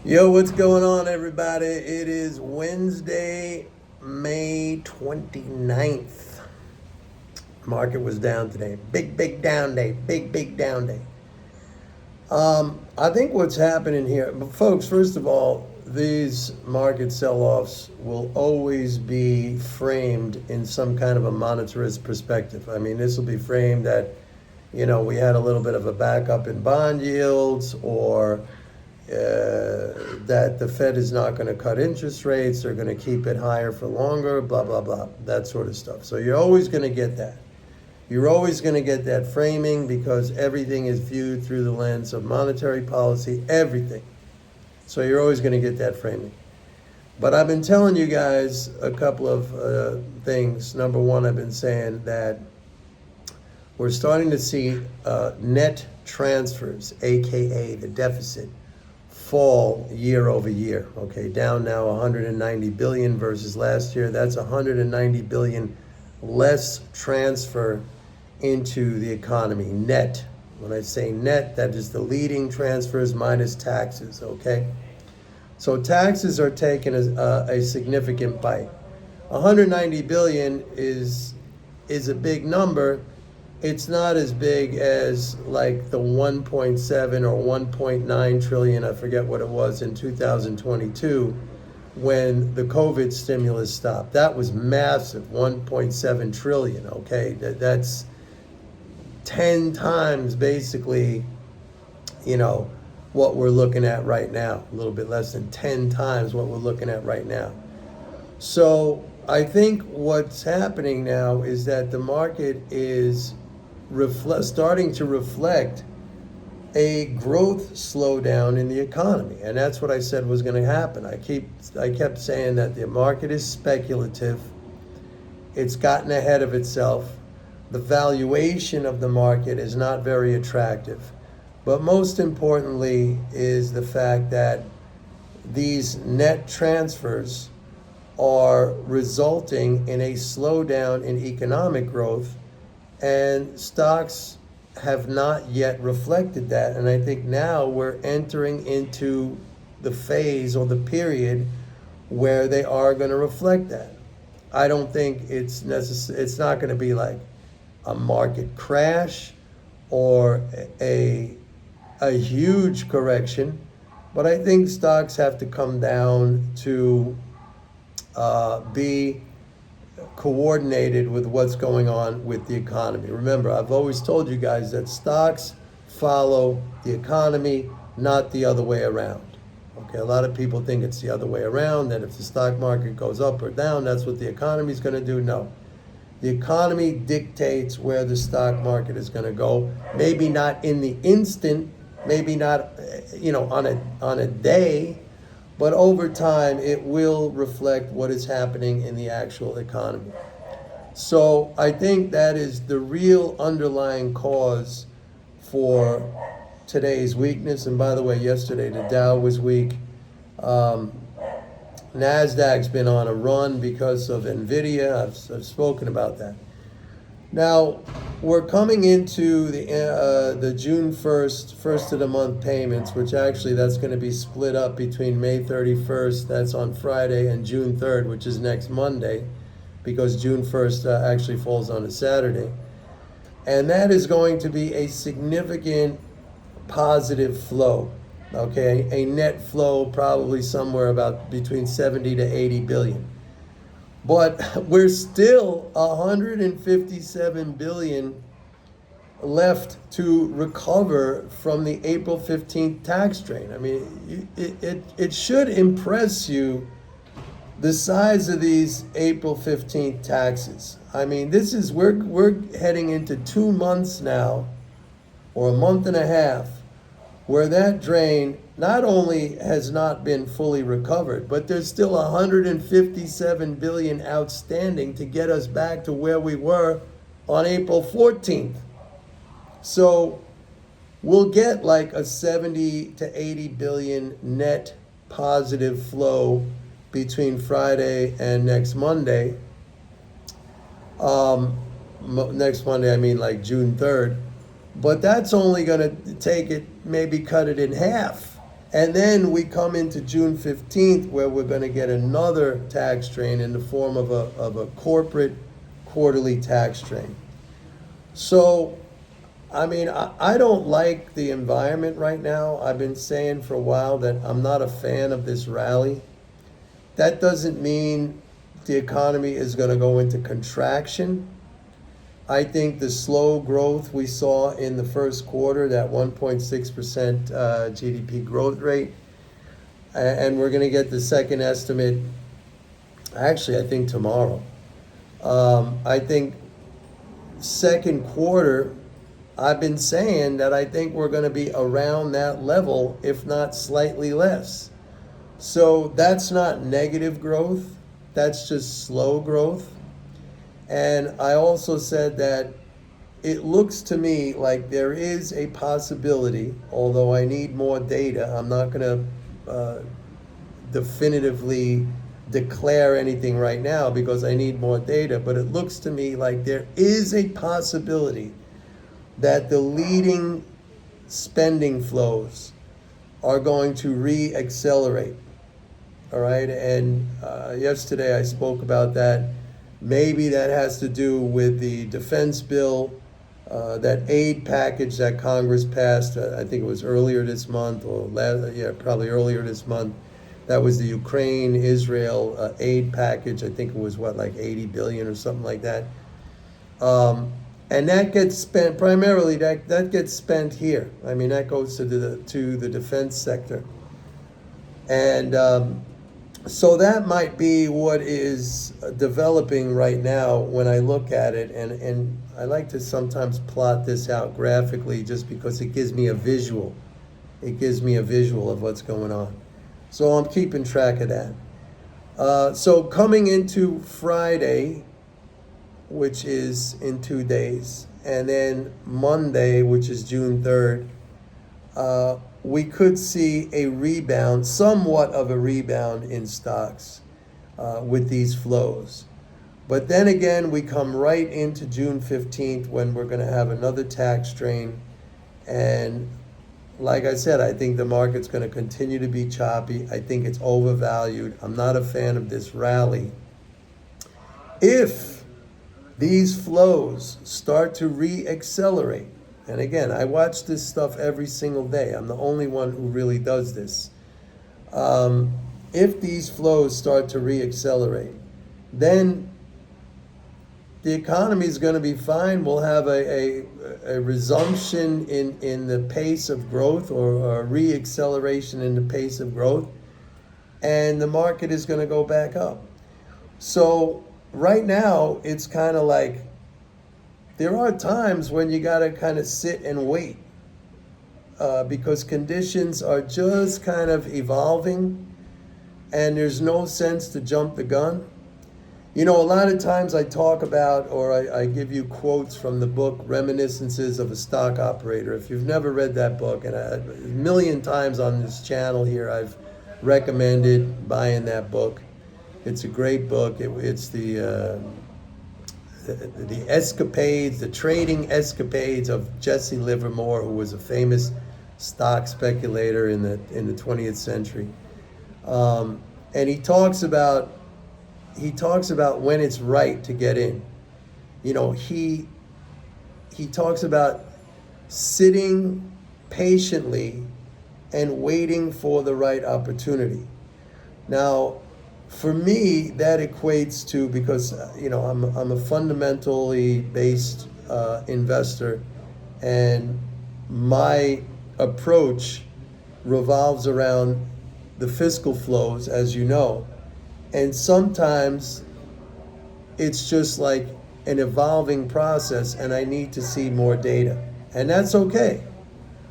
Yo, what's going on, everybody? It is Wednesday, May 29th. Market was down today. Big down day. Big down day. I think what's happening here, but folks, first of all, these market sell-offs will always be framed in some kind of a monetarist perspective. I mean, this will be framed that, we had a little bit of a backup in bond yields, or that the Fed is not going to cut interest rates, they're going to keep it higher for longer, blah, blah, blah, that sort of stuff. So you're always going to get that. You're always going to get that framing because everything is viewed through the lens of monetary policy, everything. So you're always going to get that framing. But I've been telling you guys a couple of things. Number one, I've been saying that we're starting to see net transfers, aka the deficit, fall year over year. Okay, down now 190 billion versus last year. That's 190 billion less transfer into the economy, net. When I say net, that is the leading transfers minus taxes, okay? So taxes are taking a significant bite. 190 billion is a big number. It's not as big as like the 1.7 or 1.9 trillion, I forget what it was, in 2022 when the COVID stimulus stopped. That was massive, 1.7 trillion, okay? That's 10 times basically, what we're looking at right now. A little bit less than 10 times what we're looking at right now. So I think what's happening now is that the market is starting to reflect a growth slowdown in the economy, and that's what I said was going to happen. I kept saying that the market is speculative. It's gotten ahead of itself. The valuation of the market is not very attractive. But most importantly is the fact that these net transfers are resulting in a slowdown in economic growth, and stocks have not yet reflected that. And I think now we're entering into the phase or the period where they are going to reflect that. I don't think it's not going to be like a market crash or a huge correction, but I think stocks have to come down to be coordinated with what's going on with the economy. Remember, I've always told you guys that stocks follow the economy, not the other way around. Okay, a lot of people think it's the other way around, that if the stock market goes up or down, that's what the economy is going to do. No. The economy dictates where the stock market is going to go. Maybe not in the instant, maybe not, on a day, but over time, it will reflect what is happening in the actual economy. So I think that is the real underlying cause for today's weakness. And by the way, yesterday the Dow was weak. NASDAQ's been on a run because of NVIDIA. I've spoken about that. Now, we're coming into the June 1st, first of the month payments, which actually that's going to be split up between May 31st, that's on Friday, and June 3rd, which is next Monday, because June 1st actually falls on a Saturday. And that is going to be a significant positive flow, okay? A net flow probably somewhere about between 70 to 80 billion. But we're still 157 billion left to recover from the April 15th tax drain. I mean, it should impress you the size of these April 15th taxes. I mean, we're heading into 2 months now, or a month and a half, where that drain not only has not been fully recovered, but there's still 157 billion outstanding to get us back to where we were on April 14th. So we'll get like a 70 to 80 billion net positive flow between Friday and next Monday. Next Monday, I mean like June 3rd. But that's only going to take it, maybe cut it in half. And then we come into June 15th where we're going to get another tax strain in the form of a corporate quarterly tax strain. So, I mean, I don't like the environment right now. I've been saying for a while that I'm not a fan of this rally. That doesn't mean the economy is going to go into contraction. I think the slow growth we saw in the first quarter, that 1.6% GDP growth rate, and we're going to get the second estimate, actually, I think tomorrow. I think second quarter, I've been saying that I think we're going to be around that level, if not slightly less. So that's not negative growth, that's just slow growth. And I also said that it looks to me like there is a possibility, although I need more data, I'm not going to definitively declare anything right now because I need more data, but it looks to me like there is a possibility that the leading spending flows are going to re-accelerate. All right, and yesterday I spoke about that. Maybe that has to do with the defense bill, that aid package that Congress passed. I think it was earlier this month, or probably earlier this month. That was the Ukraine-Israel aid package. I think it was like 80 billion or something like that. And that gets spent primarily. That gets spent here. I mean, that goes to the defense sector, and so that might be what is developing right now when I look at it, and I like to sometimes plot this out graphically just because it gives me a visual. It gives me a visual of what's going on. So I'm keeping track of that. So coming into Friday, which is in 2 days, and then Monday, which is June 3rd, we could see a rebound, somewhat of a rebound in stocks with these flows. But then again, we come right into June 15th when we're going to have another tax strain. And like I said, I think the market's going to continue to be choppy. I think it's overvalued. I'm not a fan of this rally. If these flows start to re-accelerate, and again, I watch this stuff every single day. I'm the only one who really does this. If these flows start to re-accelerate, then the economy is going to be fine. We'll have a resumption in the pace of growth, or a re-acceleration in the pace of growth, and the market is going to go back up. So right now, it's kind of like, there are times when you got to kind of sit and wait because conditions are just kind of evolving and there's no sense to jump the gun. You know, a lot of times I talk about, or I give you quotes from the book Reminiscences of a Stock Operator. If you've never read that book, and a million times on this channel here I've recommended buying that book. It's a great book. It's the escapades, the trading escapades of Jesse Livermore, who was a famous stock speculator in the 20th century. And he talks about when it's right to get in. You know, he talks about sitting patiently and waiting for the right opportunity. Now, for me, that equates to, because I'm a fundamentally based investor, and my approach revolves around the fiscal flows, as you know, and sometimes it's just like an evolving process, and I need to see more data, and that's okay.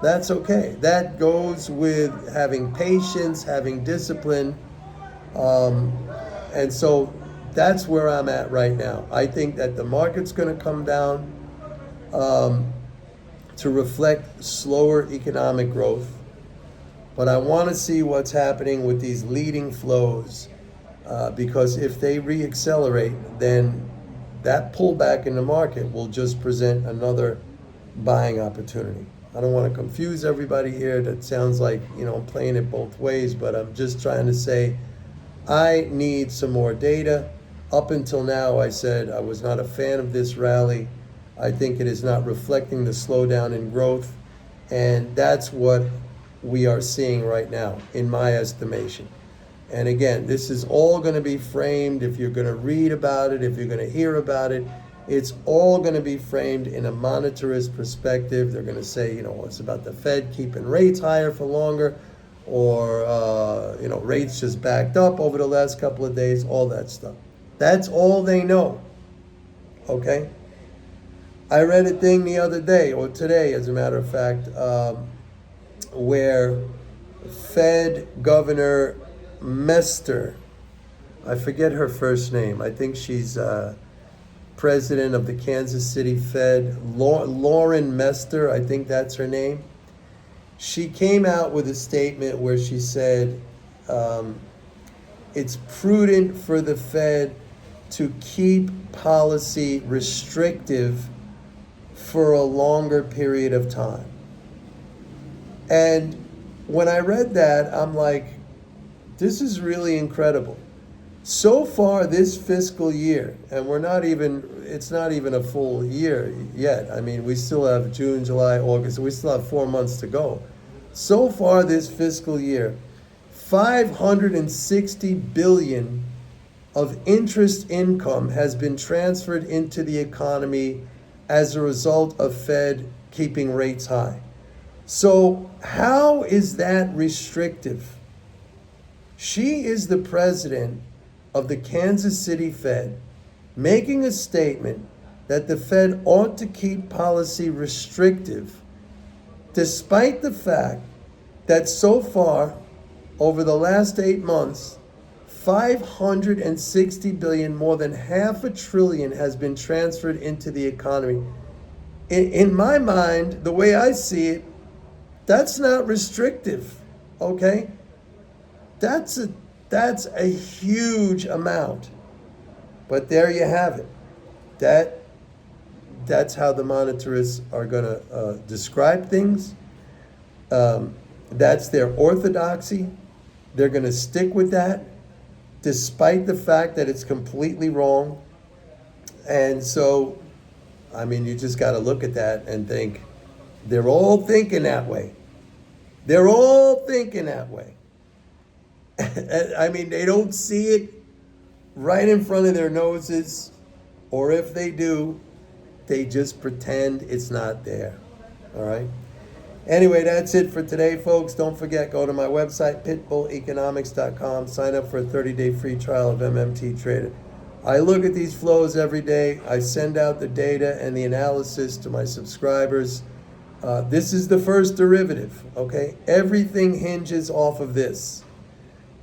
That's okay. That goes with having patience, having discipline. And so that's where I'm at right now. I think that the market's going to come down to reflect slower economic growth. But I want to see what's happening with these leading flows because if they re-accelerate, then that pullback in the market will just present another buying opportunity. I don't want to confuse everybody here. That sounds like, I'm playing it both ways, but I'm just trying to say I need some more data. Up until now, I said I was not a fan of this rally. I think it is not reflecting the slowdown in growth, and that's what we are seeing right now, in my estimation. And again, this is all going to be framed. If you're going to read about it, if you're going to hear about it, it's all going to be framed in a monetarist perspective. They're going to say, it's about the Fed keeping rates higher for longer, or, rates just backed up over the last couple of days, all that stuff. That's all they know. Okay? I read a thing the other day, or today, as a matter of fact, where Fed Governor Mester, I forget her first name. I think she's president of the Kansas City Fed, Lauren Mester, I think that's her name. She came out with a statement where she said it's prudent for the Fed to keep policy restrictive for a longer period of time. And when I read that, I'm like, this is really incredible. So far this fiscal year, and it's not even a full year yet. I mean, we still have June, July, August, so we still have 4 months to go. So far this fiscal year, $560 billion of interest income has been transferred into the economy as a result of Fed keeping rates high. So how is that restrictive? She is the president of the Kansas City Fed, making a statement that the Fed ought to keep policy restrictive, despite the fact that so far, over the last 8 months, $560 billion, more than $500 billion, has been transferred into the economy. In my mind, the way I see it, that's not restrictive, okay? That's a huge amount. But there you have it. That's how the monetarists are going to describe things. That's their orthodoxy. They're going to stick with that, despite the fact that it's completely wrong. And so, I mean, you just got to look at that and think, they're all thinking that way. They're all thinking that way. I mean, they don't see it right in front of their noses, or if they do, they just pretend it's not there. All right? Anyway, that's it for today, folks. Don't forget, go to my website, pitbulleconomics.com. Sign up for a 30-day free trial of MMT Trader. I look at these flows every day. I send out the data and the analysis to my subscribers. This is the first derivative, okay? Everything hinges off of this.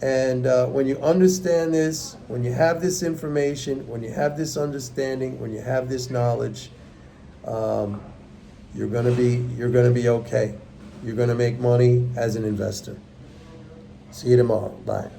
And when you understand this, when you have this information, when you have this understanding, when you have this knowledge, you're gonna be okay. You're gonna make money as an investor. See you tomorrow. Bye.